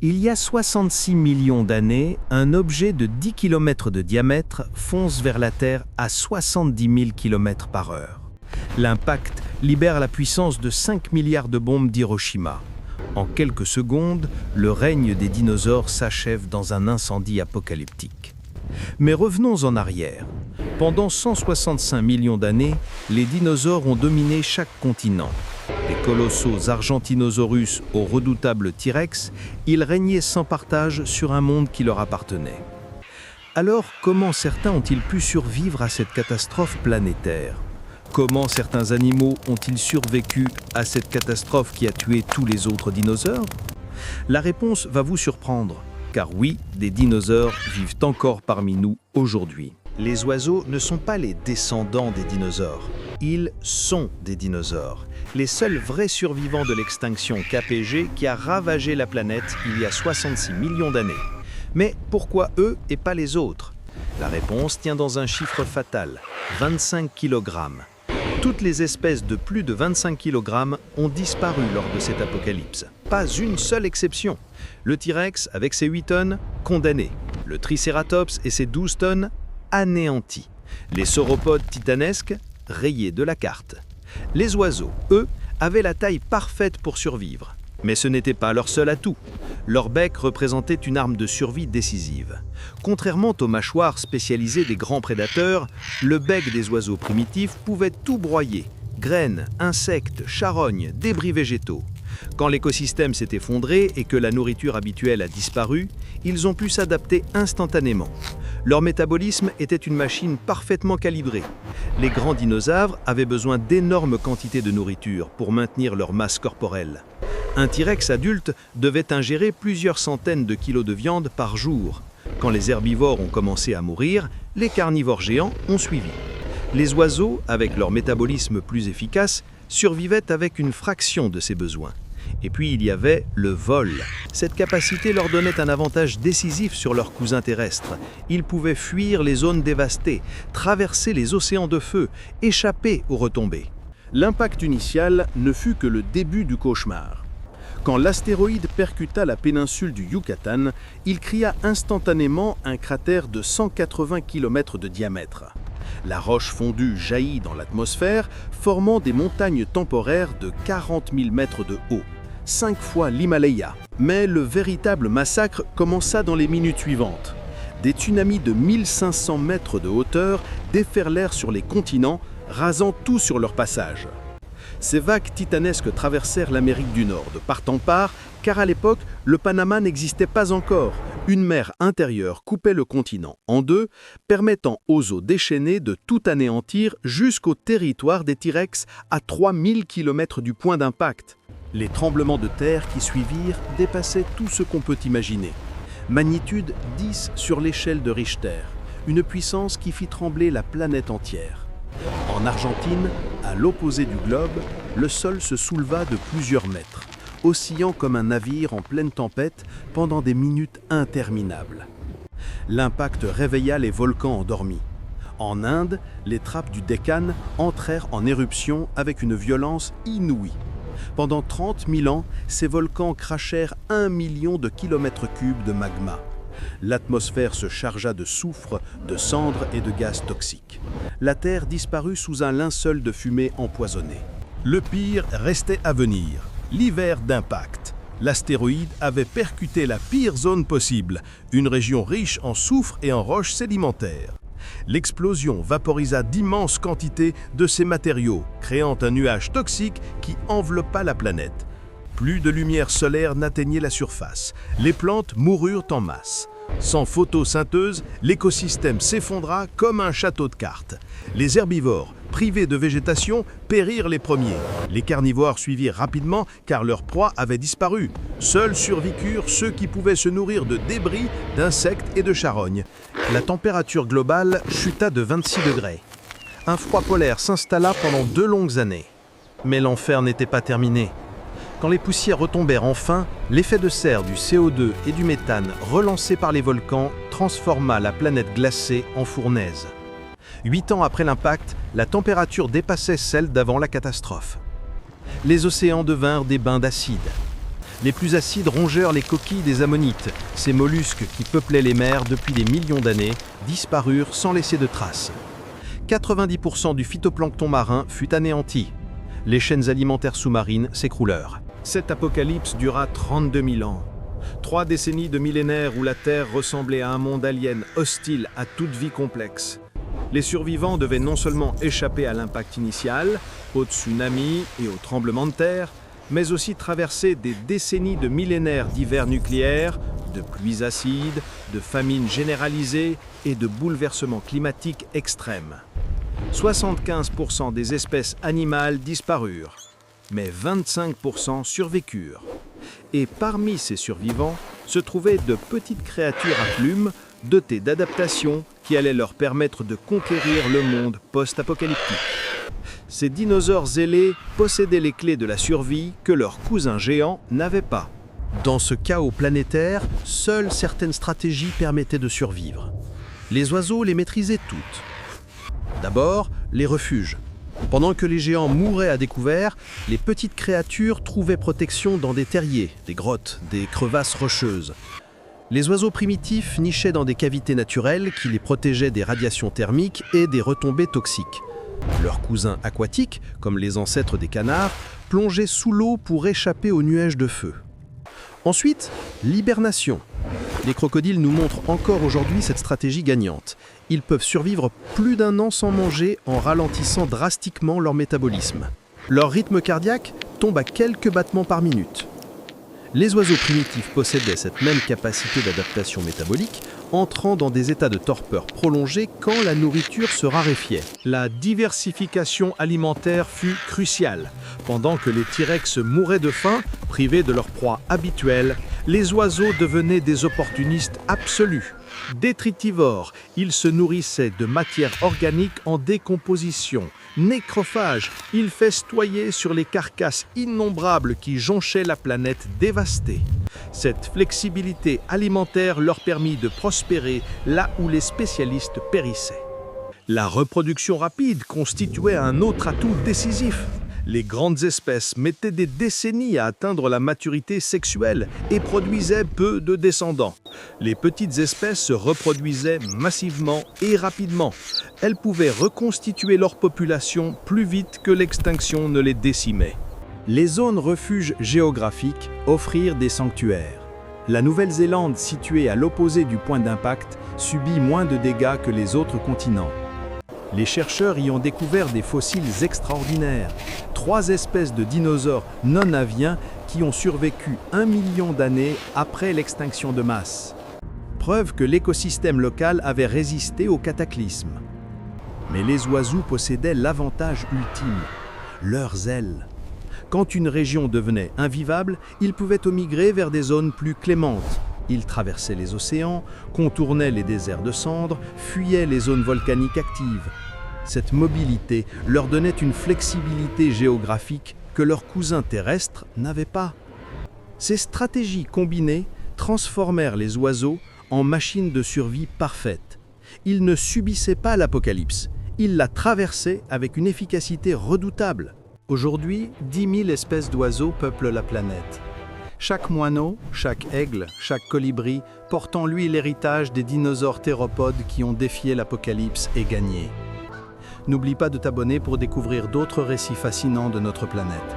Il y a 66 millions d'années, un objet de 10 km de diamètre fonce vers la Terre à 70 000 km par heure. L'impact libère la puissance de 5 milliards de bombes d'Hiroshima. En quelques secondes, le règne des dinosaures s'achève dans un incendie apocalyptique. Mais revenons en arrière. Pendant 165 millions d'années, les dinosaures ont dominé chaque continent. Des colossaux Argentinosaurus au redoutable T-Rex, ils régnaient sans partage sur un monde qui leur appartenait. Alors, comment certains ont-ils pu survivre à cette catastrophe planétaire ? Comment certains animaux ont-ils survécu à cette catastrophe qui a tué tous les autres dinosaures ? La réponse va vous surprendre, car oui, des dinosaures vivent encore parmi nous aujourd'hui. Les oiseaux ne sont pas les descendants des dinosaures, ils sont des dinosaures. Les seuls vrais survivants de l'extinction KPG qui a ravagé la planète il y a 66 millions d'années. Mais pourquoi eux et pas les autres ? La réponse tient dans un chiffre fatal, 25 kg. Toutes les espèces de plus de 25 kg ont disparu lors de cet apocalypse. Pas une seule exception. Le T-Rex, avec ses 8 tonnes, condamné. Le Triceratops et ses 12 tonnes, anéanti. Les sauropodes titanesques, rayés de la carte. Les oiseaux, eux, avaient la taille parfaite pour survivre. Mais ce n'était pas leur seul atout. Leur bec représentait une arme de survie décisive. Contrairement aux mâchoires spécialisées des grands prédateurs, le bec des oiseaux primitifs pouvait tout broyer. Graines, insectes, charognes, débris végétaux. Quand l'écosystème s'est effondré et que la nourriture habituelle a disparu, ils ont pu s'adapter instantanément. Leur métabolisme était une machine parfaitement calibrée. Les grands dinosaures avaient besoin d'énormes quantités de nourriture pour maintenir leur masse corporelle. Un T-Rex adulte devait ingérer plusieurs centaines de kilos de viande par jour. Quand les herbivores ont commencé à mourir, les carnivores géants ont suivi. Les oiseaux, avec leur métabolisme plus efficace, survivaient avec une fraction de ces besoins. Et puis il y avait le vol. Cette capacité leur donnait un avantage décisif sur leurs cousins terrestres. Ils pouvaient fuir les zones dévastées, traverser les océans de feu, échapper aux retombées. L'impact initial ne fut que le début du cauchemar. Quand l'astéroïde percuta la péninsule du Yucatan, il créa instantanément un cratère de 180 km de diamètre. La roche fondue jaillit dans l'atmosphère, formant des montagnes temporaires de 40 000 mètres de haut, 5 fois l'Himalaya. Mais le véritable massacre commença dans les minutes suivantes. Des tsunamis de 1500 mètres de hauteur déferlèrent sur les continents, rasant tout sur leur passage. Ces vagues titanesques traversèrent l'Amérique du Nord de part en part, car à l'époque, le Panama n'existait pas encore. Une mer intérieure coupait le continent en deux, permettant aux eaux déchaînées de tout anéantir jusqu'au territoire des T-Rex à 3000 km du point d'impact. Les tremblements de terre qui suivirent dépassaient tout ce qu'on peut imaginer. Magnitude 10 sur l'échelle de Richter, une puissance qui fit trembler la planète entière. En Argentine, à l'opposé du globe, le sol se souleva de plusieurs mètres, oscillant comme un navire en pleine tempête pendant des minutes interminables. L'impact réveilla les volcans endormis. En Inde, les trappes du Deccan entrèrent en éruption avec une violence inouïe. Pendant 30 000 ans, ces volcans crachèrent 1 million de kilomètres cubes de magma. L'atmosphère se chargea de soufre, de cendres et de gaz toxiques. La Terre disparut sous un linceul de fumée empoisonnée. Le pire restait à venir, l'hiver d'impact. L'astéroïde avait percuté la pire zone possible, une région riche en soufre et en roches sédimentaires. L'explosion vaporisa d'immenses quantités de ces matériaux, créant un nuage toxique qui enveloppa la planète. Plus de lumière solaire n'atteignait la surface. Les plantes moururent en masse. Sans photosynthèse, l'écosystème s'effondra comme un château de cartes. Les herbivores, privés de végétation, périrent les premiers. Les carnivores suivirent rapidement car leur proie avait disparu. Seuls survécurent ceux qui pouvaient se nourrir de débris, d'insectes et de charognes. La température globale chuta de 26 degrés. Un froid polaire s'installa pendant 2 longues années. Mais l'enfer n'était pas terminé. Quand les poussières retombèrent enfin, l'effet de serre du CO2 et du méthane relancé par les volcans transforma la planète glacée en fournaise. 8 ans après l'impact, la température dépassait celle d'avant la catastrophe. Les océans devinrent des bains d'acide. Les plus acides rongèrent les coquilles des ammonites. Ces mollusques qui peuplaient les mers depuis des millions d'années disparurent sans laisser de traces. 90% du phytoplancton marin fut anéanti. Les chaînes alimentaires sous-marines s'écroulèrent. Cette apocalypse dura 32 000 ans. 3 décennies de millénaires où la Terre ressemblait à un monde alien hostile à toute vie complexe. Les survivants devaient non seulement échapper à l'impact initial, aux tsunamis et aux tremblements de terre, mais aussi traverser des décennies de millénaires d'hivers nucléaires, de pluies acides, de famines généralisées et de bouleversements climatiques extrêmes. 75% des espèces animales disparurent, mais 25% survécurent. Et parmi ces survivants se trouvaient de petites créatures à plumes dotées d'adaptations qui allaient leur permettre de conquérir le monde post-apocalyptique. Ces dinosaures ailés possédaient les clés de la survie que leurs cousins géants n'avaient pas. Dans ce chaos planétaire, seules certaines stratégies permettaient de survivre. Les oiseaux les maîtrisaient toutes. D'abord, les refuges. Pendant que les géants mouraient à découvert, les petites créatures trouvaient protection dans des terriers, des grottes, des crevasses rocheuses. Les oiseaux primitifs nichaient dans des cavités naturelles qui les protégeaient des radiations thermiques et des retombées toxiques. Leurs cousins aquatiques, comme les ancêtres des canards, plongeaient sous l'eau pour échapper aux nuages de feu. Ensuite, l'hibernation. Les crocodiles nous montrent encore aujourd'hui cette stratégie gagnante. Ils peuvent survivre plus d'1 an sans manger en ralentissant drastiquement leur métabolisme. Leur rythme cardiaque tombe à quelques battements par minute. Les oiseaux primitifs possédaient cette même capacité d'adaptation métabolique, entrant dans des états de torpeur prolongés quand la nourriture se raréfiait. La diversification alimentaire fut cruciale. Pendant que les T-Rex mouraient de faim, privés de leur proie habituelle, les oiseaux devenaient des opportunistes absolus. Détritivores, ils se nourrissaient de matière organique en décomposition. Nécrophages, ils festoyaient sur les carcasses innombrables qui jonchaient la planète dévastée. Cette flexibilité alimentaire leur permit de prospérer là où les spécialistes périssaient. La reproduction rapide constituait un autre atout décisif. Les grandes espèces mettaient des décennies à atteindre la maturité sexuelle et produisaient peu de descendants. Les petites espèces se reproduisaient massivement et rapidement. Elles pouvaient reconstituer leur population plus vite que l'extinction ne les décimait. Les zones refuges géographiques offrirent des sanctuaires. La Nouvelle-Zélande, située à l'opposé du point d'impact, subit moins de dégâts que les autres continents. Les chercheurs y ont découvert des fossiles extraordinaires. 3 espèces de dinosaures non-aviens qui ont survécu 1 million d'années après l'extinction de masse. Preuve que l'écosystème local avait résisté au cataclysme. Mais les oiseaux possédaient l'avantage ultime, leurs ailes. Quand une région devenait invivable, ils pouvaient migrer vers des zones plus clémentes. Ils traversaient les océans, contournaient les déserts de cendres, fuyaient les zones volcaniques actives. Cette mobilité leur donnait une flexibilité géographique que leurs cousins terrestres n'avaient pas. Ces stratégies combinées transformèrent les oiseaux en machines de survie parfaites. Ils ne subissaient pas l'apocalypse, ils la traversaient avec une efficacité redoutable. Aujourd'hui, 10 000 espèces d'oiseaux peuplent la planète. Chaque moineau, chaque aigle, chaque colibri porte en lui l'héritage des dinosaures théropodes qui ont défié l'apocalypse et gagné. N'oublie pas de t'abonner pour découvrir d'autres récits fascinants de notre planète.